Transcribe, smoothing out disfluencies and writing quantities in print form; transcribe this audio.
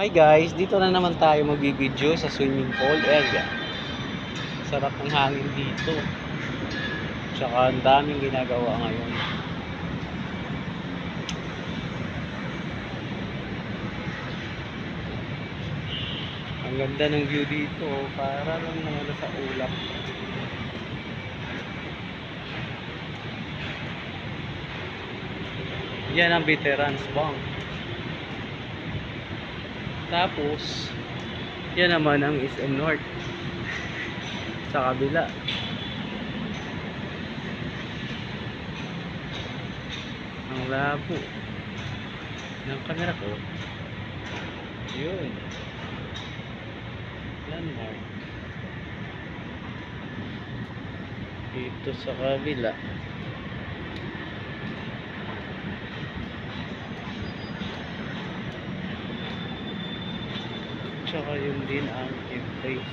Hi guys, dito na naman tayo magbibideo sa swimming pool area. Sarap ng hangin dito. Tsaka ang daming ginagawa ngayon. Ang ganda ng view dito, para lang naman sa ulap. Yan ang Veterans Bank. Tapos, yan naman ang SM North. Sa kabila. Ang labo ng camera ko. Yun. Landmark. Dito sa kabila. Tsaka yun din ang place.